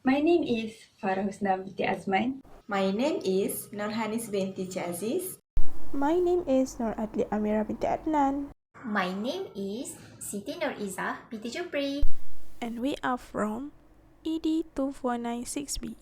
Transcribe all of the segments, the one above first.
My name is Farah Husna binti Azman. My name is Nurhanis binti Aziz. My name is Nur Adli Amira binti Adnan, My name is Siti Nur Izzah binti Jupri. and we are from ED249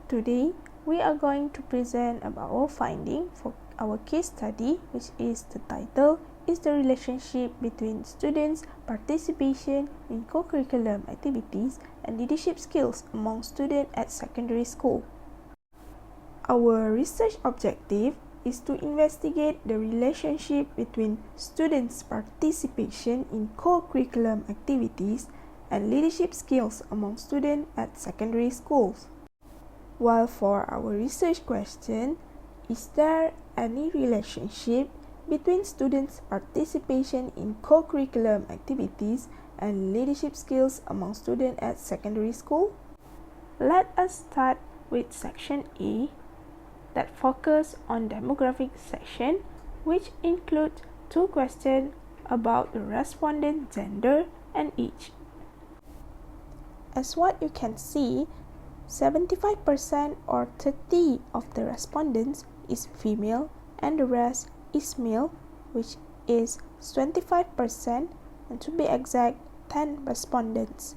Today, we are going to present about our finding for our case study, which is the title is the relationship between students' participation in co-curriculum activities and leadership skills among students at secondary school. Our research objective is to investigate the relationship between students' participation in co-curriculum activities and leadership skills among students at secondary schools. While for our research question, is there any relationship between students' participation in co-curriculum activities and leadership skills among students at secondary school? Let us start with section A that focus on demographic section, which includes two questions about the respondent gender and age. As what you can see, 75% or 30 of the respondents is female and the rest is male, which is 25%, and to be exact, 10 respondents,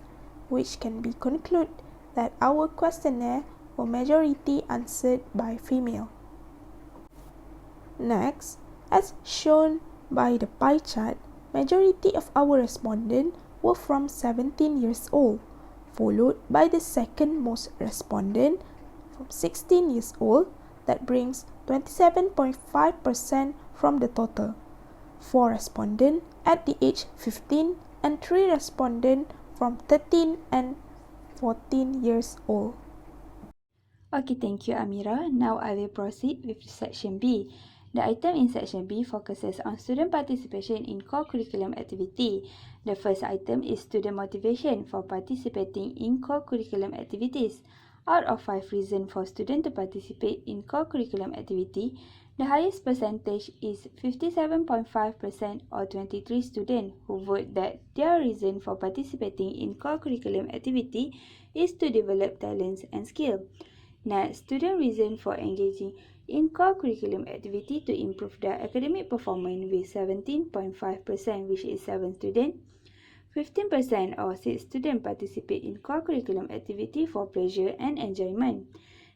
which can be concluded that our questionnaire were majority answered by female. Next, as shown by the pie chart, majority of our respondents were from 17 years old, followed by the second most respondent from 16 years old, that brings 27.5% from the total. 4 respondents at the age 15 and 3 respondents from 13 and 14 years old. Okay, thank you Amira. Now I will proceed with section B. The item in section B focuses on student participation in co-curriculum activity. The first item is student motivation for participating in co-curriculum activities. Out of 5 reasons for students to participate in co-curriculum activity, the highest percentage is 57.5% or 23 students who vote that their reason for participating in co-curriculum activity is to develop talents and skills. Next, student reason for engaging in co-curriculum activity to improve their academic performance with 17.5%, which is 7 students. 15% or 6 students participate in co-curriculum activity for pleasure and enjoyment.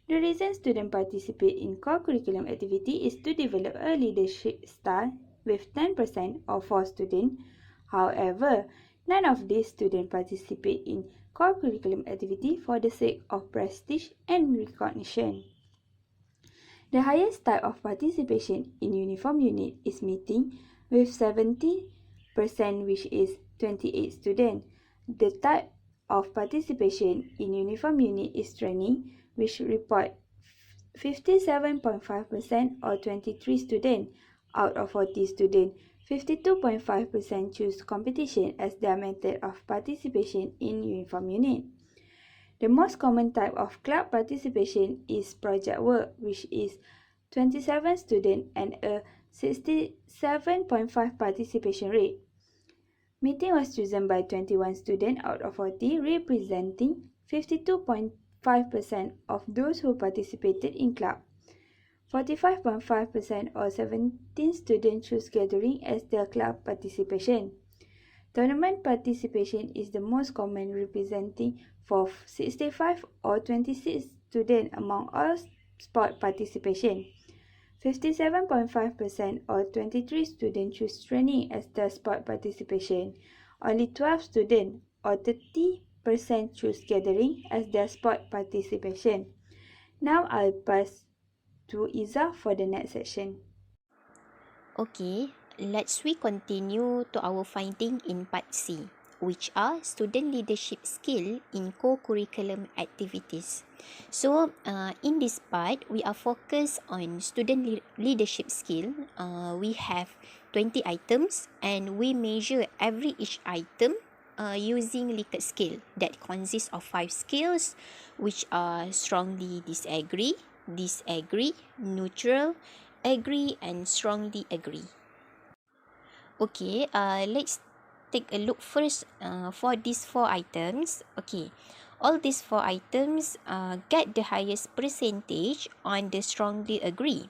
The reason students participate in co-curriculum activity is to develop a leadership style with 10% or 4 students. However, none of these students participate in co-curriculum activity for the sake of prestige and recognition. The highest type of participation in uniform unit is meeting with 70%, which is 28 students. The type of participation in uniform unit is training, which report 57.5% or 23 students. Out of 40 students, 52.5% choose competition as their method of participation in uniform unit. The most common type of club participation is project work, which is 27 students and a 67.5 participation rate. Meeting was chosen by 21 students out of 40, representing 52.5% of those who participated in club. 45.5% or 17 students choose gathering as their club participation. Tournament participation is the most common, representing for 65 or 26 students among all sport participation. 57.5% or 23 students choose training as their sport participation. Only 12 students or 30% choose gathering as their sport participation. Now I'll pass to Izzah for the next section. Okay, let's we continue to our finding in part C, which are student leadership skill in co-curriculum activities. So, in this part, we are focused on student leadership skill. We have 20 items and we measure each item using Likert scale that consists of 5 skills, which are strongly disagree, neutral, agree, and strongly agree. Okay, let's take a look first for these 4 items. Okay, All these four items get the highest percentage on the strongly agree.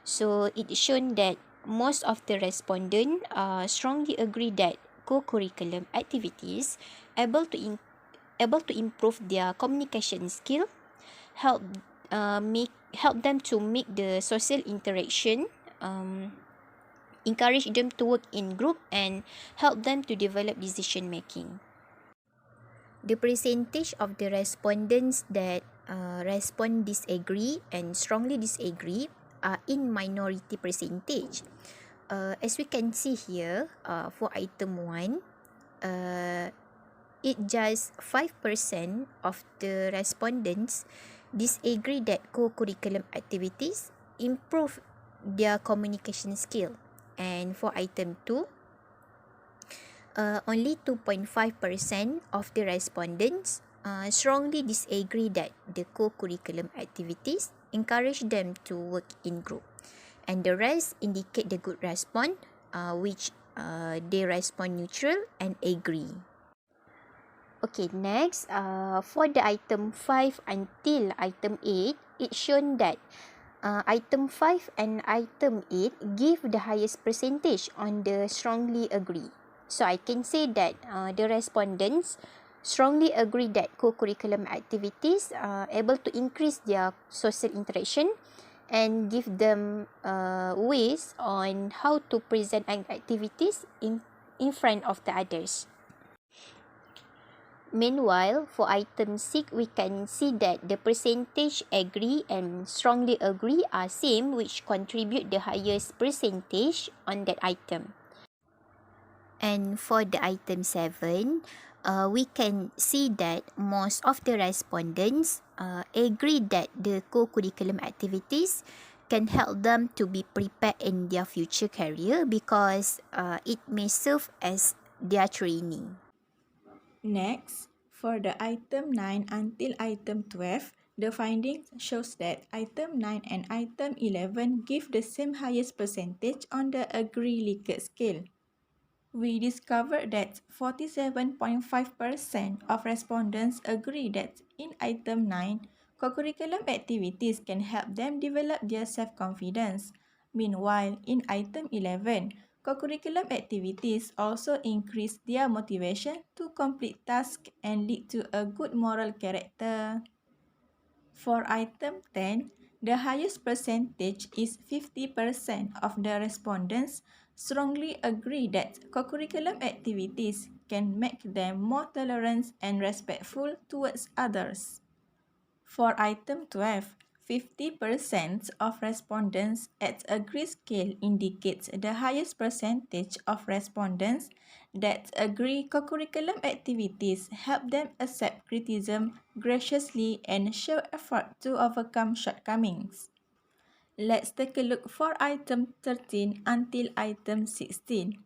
So it's shown that most of the respondents strongly agree that co-curriculum activities able to improve their communication skill, help help them to make the social interaction, encourage them to work in group, and help them to develop decision making. The percentage of the respondents that respond disagree and strongly disagree are in minority percentage. As we can see here, for item 1, it just 5% of the respondents disagree that co-curriculum activities improve their communication skill. And for item 2, only 2.5% of the respondents strongly disagree that the co-curriculum activities encourage them to work in group. And the rest indicate the good response, which they respond neutral and agree. Okay, next, for the item 5 until item 8, it's shown that item 5 and item 8 give the highest percentage on the strongly agree. So I can say that the respondents strongly agree that co-curriculum activities are able to increase their social interaction and give them ways on how to present activities in front of the others. Meanwhile, for item 6, we can see that the percentage agree and strongly agree are same, which contribute the highest percentage on that item. And for the item 7, we can see that most of the respondents agree that the co-curriculum activities can help them to be prepared in their future career because it may serve as their training. Next, for the item 9 until item 12, the findings shows that item 9 and item 11 give the same highest percentage on the agree Likert scale. We discovered that 47.5% of respondents agree that in item 9, co-curriculum activities can help them develop their self-confidence. Meanwhile, in item 11, co-curriculum activities also increase their motivation to complete tasks and lead to a good moral character. For item 10, the highest percentage is 50% of the respondents strongly agree that co-curriculum activities can make them more tolerant and respectful towards others. For item 12, 50% of respondents at agree scale indicates the highest percentage of respondents that agree co-curriculum activities help them accept criticism graciously and show effort to overcome shortcomings. Let's take a look for item 13 until item 16.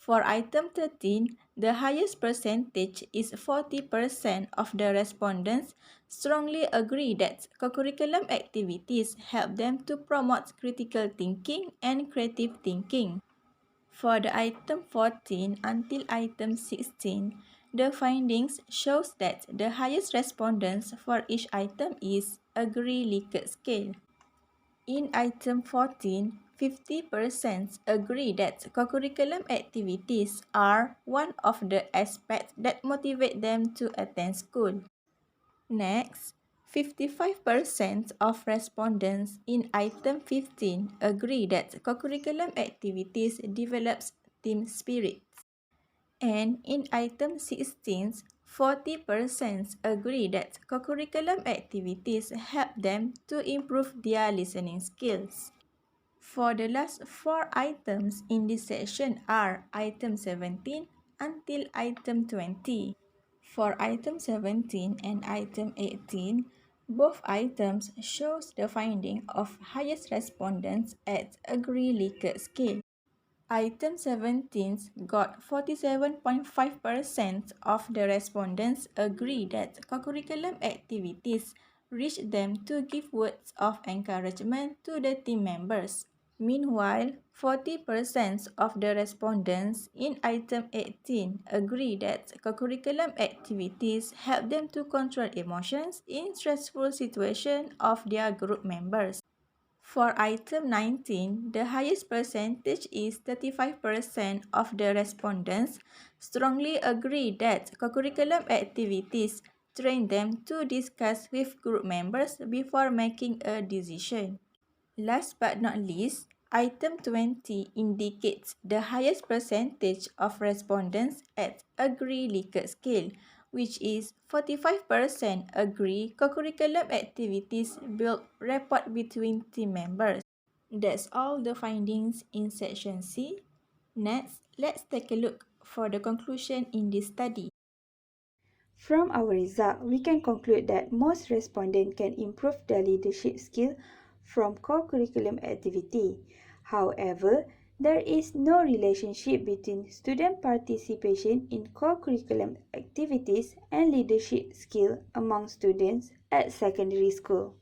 For item 13, the highest percentage is 40% of the respondents strongly agree that co-curriculum activities help them to promote critical thinking and creative thinking. For the item 14 until item 16, the findings shows that the highest respondents for each item is agree Likert scale. In item 14, 50% agree that co-curriculum activities are one of the aspects that motivate them to attend school. Next, 55% of respondents in item 15 agree that co-curriculum activities develops team spirit. And in item 16, 40% agree that co-curriculum activities help them to improve their listening skills. For the last 4 items in this section are item 17 until item 20. For item 17 and item 18, both items shows the finding of highest respondents at agree Likert scale. Item 17 got 47.5% of the respondents agree that co-curriculum activities reach them to give words of encouragement to the team members. Meanwhile, 40% of the respondents in item 18 agree that co-curriculum activities help them to control emotions in stressful situations of their group members. For item 19, the highest percentage is 35% of the respondents strongly agree that co-curriculum activities train them to discuss with group members before making a decision. Last but not least, item 20 indicates the highest percentage of respondents at agree Likert scale, which is 45% agree co-curriculum activities build rapport between team members. That's all the findings in section C. Next, let's take a look for the conclusion in this study. From our result, we can conclude that most respondents can improve their leadership skill from co-curriculum activity. However, there is no relationship between student participation in co-curriculum activities and leadership skill among students at secondary school.